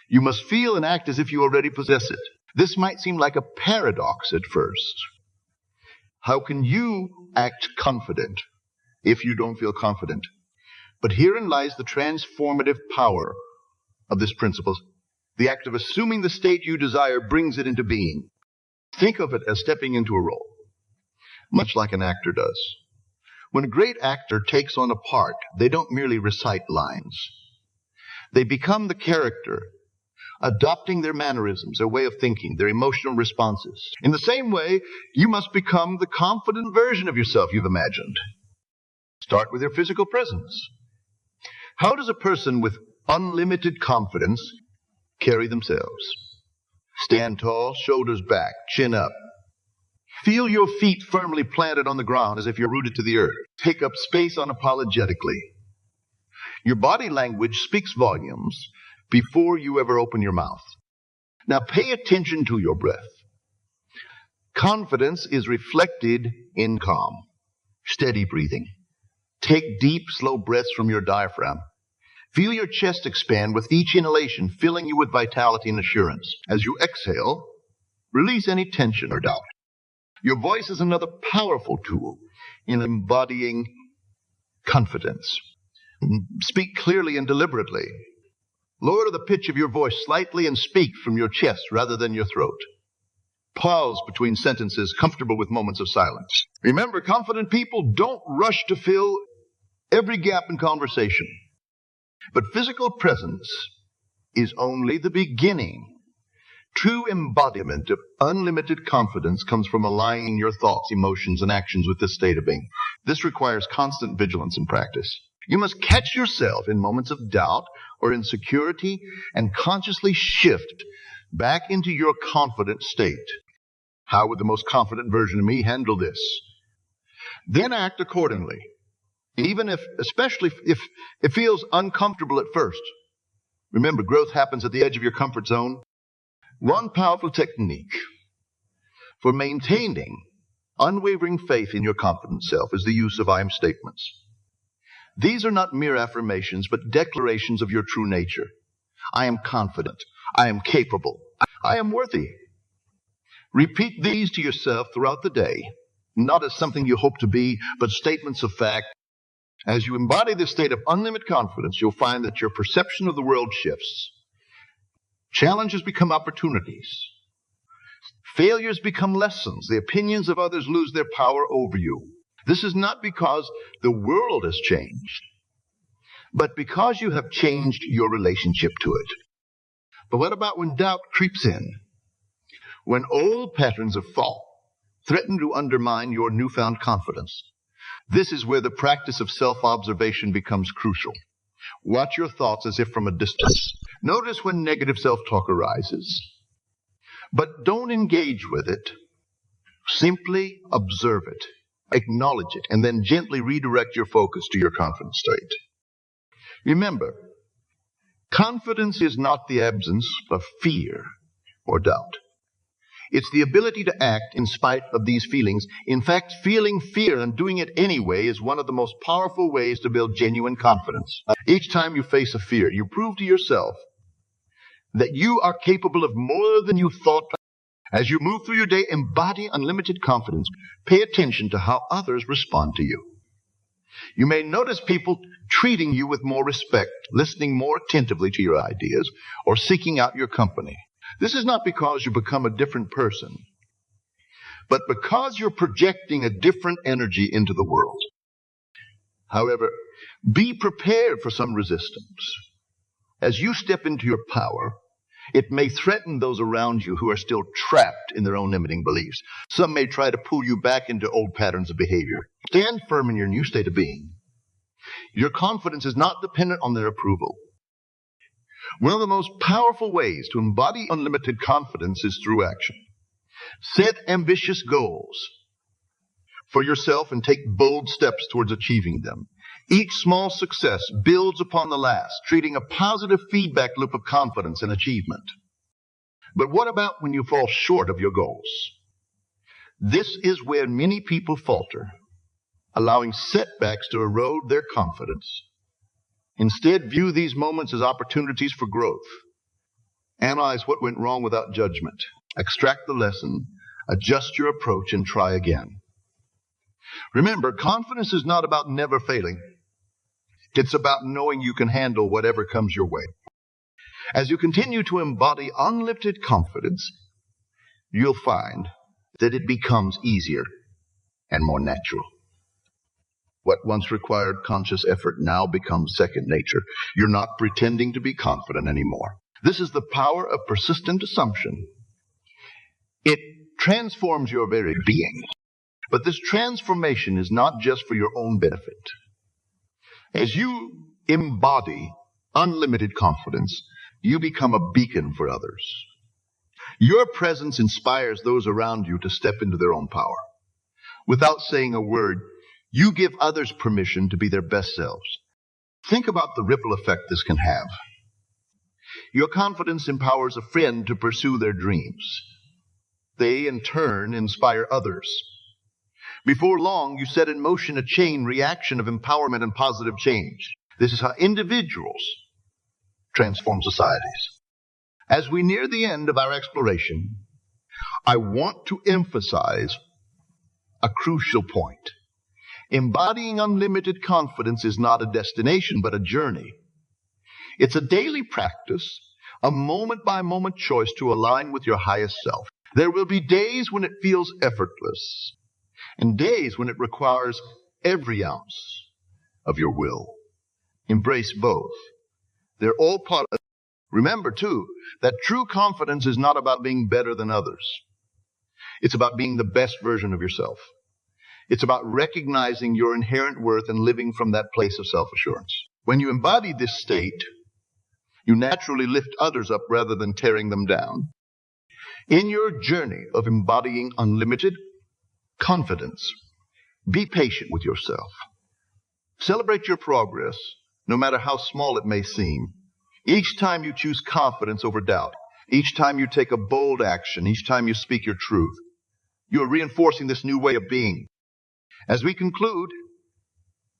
you must feel and act as if you already possess it. This might seem like a paradox at first. How can you act confident if you don't feel confident? But herein lies the transformative power of this principle. The act of assuming the state you desire brings it into being. Think of it as stepping into a role, much like an actor does. When a great actor takes on a part, they don't merely recite lines. They become the character, adopting their mannerisms, their way of thinking, their emotional responses. In the same way, you must become the confident version of yourself you've imagined. Start with your physical presence. How does a person with unlimited confidence carry themselves? Stand tall, shoulders back, chin up. Feel your feet firmly planted on the ground as if you're rooted to the earth. Take up space unapologetically. Your body language speaks volumes before you ever open your mouth. Now pay attention to your breath. Confidence is reflected in calm, steady breathing. Take deep, slow breaths from your diaphragm. Feel your chest expand with each inhalation, filling you with vitality and assurance. As you exhale, release any tension or doubt. Your voice is another powerful tool in embodying confidence. Speak clearly and deliberately. Lower the pitch of your voice slightly and speak from your chest rather than your throat. Pause between sentences, comfortable with moments of silence. Remember, confident people don't rush to fill every gap in conversation. But physical presence is only the beginning. True embodiment of unlimited confidence comes from aligning your thoughts, emotions, and actions with this state of being. This requires constant vigilance and practice. You must catch yourself in moments of doubt or insecurity and consciously shift back into your confident state. How would the most confident version of me handle this? Then act accordingly. Especially if it feels uncomfortable at first. Remember, growth happens at the edge of your comfort zone. One powerful technique for maintaining unwavering faith in your confident self is the use of I am statements. These are not mere affirmations, but declarations of your true nature. I am confident. I am capable. I am worthy. Repeat these to yourself throughout the day, not as something you hope to be, but statements of fact. As you embody this state of unlimited confidence, you'll find that your perception of the world shifts. Challenges become opportunities. Failures become lessons. The opinions of others lose their power over you. This is not because the world has changed, but because you have changed your relationship to it. But what about when doubt creeps in? When old patterns of thought threaten to undermine your newfound confidence? This is where the practice of self-observation becomes crucial. Watch your thoughts as if from a distance. Notice when negative self-talk arises, but don't engage with it. Simply observe it, acknowledge it, and then gently redirect your focus to your confident state. Remember, confidence is not the absence of fear or doubt. It's the ability to act in spite of these feelings. In fact, feeling fear and doing it anyway is one of the most powerful ways to build genuine confidence. Each time you face a fear, you prove to yourself that you are capable of more than you thought. As you move through your day, embody unlimited confidence. Pay attention to how others respond to you. You may notice people treating you with more respect, listening more attentively to your ideas, or seeking out your company. This is not because you become a different person, but because you're projecting a different energy into the world. However, be prepared for some resistance. As you step into your power, it may threaten those around you who are still trapped in their own limiting beliefs. Some may try to pull you back into old patterns of behavior. Stand firm in your new state of being. Your confidence is not dependent on their approval. One of the most powerful ways to embody unlimited confidence is through action. Set ambitious goals for yourself and take bold steps towards achieving them. Each small success builds upon the last, creating a positive feedback loop of confidence and achievement. But what about when you fall short of your goals? This is where many people falter, allowing setbacks to erode their confidence. Instead, view these moments as opportunities for growth. Analyze what went wrong without judgment. Extract the lesson, adjust your approach, and try again. Remember, confidence is not about never failing. It's about knowing you can handle whatever comes your way. As you continue to embody unlimited confidence, you'll find that it becomes easier and more natural. What once required conscious effort now becomes second nature. You're not pretending to be confident anymore. This is the power of persistent assumption. It transforms your very being. But this transformation is not just for your own benefit. As you embody unlimited confidence, you become a beacon for others. Your presence inspires those around you to step into their own power. Without saying a word, you give others permission to be their best selves. Think about the ripple effect this can have. Your confidence empowers a friend to pursue their dreams. They, in turn, inspire others. Before long, you set in motion a chain reaction of empowerment and positive change. This is how individuals transform societies. As we near the end of our exploration, I want to emphasize a crucial point. Embodying unlimited confidence is not a destination, but a journey. It's a daily practice, a moment-by-moment choice to align with your highest self. There will be days when it feels effortless, and days when it requires every ounce of your will. Embrace both. They're all part of it. Remember, too, that true confidence is not about being better than others. It's about being the best version of yourself. It's about recognizing your inherent worth and living from that place of self-assurance. When you embody this state, you naturally lift others up rather than tearing them down. In your journey of embodying unlimited confidence, be patient with yourself. Celebrate your progress, no matter how small it may seem. Each time you choose confidence over doubt, each time you take a bold action, each time you speak your truth, you are reinforcing this new way of being. As we conclude,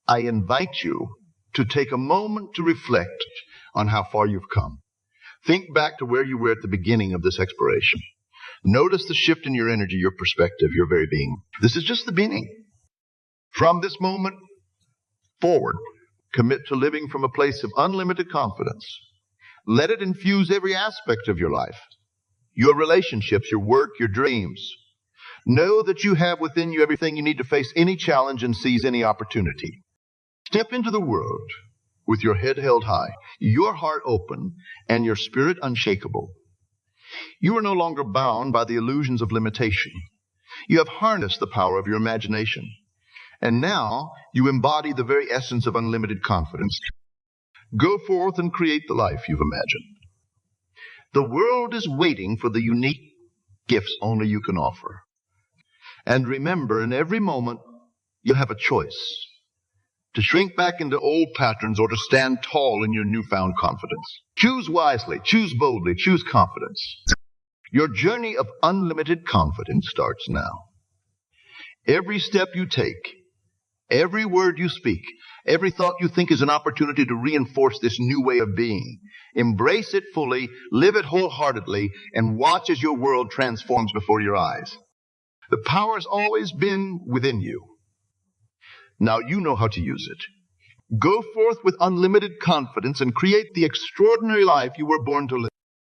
I invite you to take a moment to reflect on how far you've come. Think back to where you were at the beginning of this exploration. Notice the shift in your energy, your perspective, your very being. This is just the beginning. From this moment forward, commit to living from a place of unlimited confidence. Let it infuse every aspect of your life, your relationships, your work, your dreams. Know that you have within you everything you need to face any challenge and seize any opportunity. Step into the world with your head held high, your heart open, and your spirit unshakable. You are no longer bound by the illusions of limitation. You have harnessed the power of your imagination. And now you embody the very essence of unlimited confidence. Go forth and create the life you've imagined. The world is waiting for the unique gifts only you can offer. And remember, in every moment, you have a choice to shrink back into old patterns or to stand tall in your newfound confidence. Choose wisely, choose boldly, choose confidence. Your journey of unlimited confidence starts now. Every step you take, every word you speak, every thought you think is an opportunity to reinforce this new way of being. Embrace it fully, live it wholeheartedly, and watch as your world transforms before your eyes. The power has always been within you. Now you know how to use it. Go forth with unlimited confidence and create the extraordinary life you were born to live.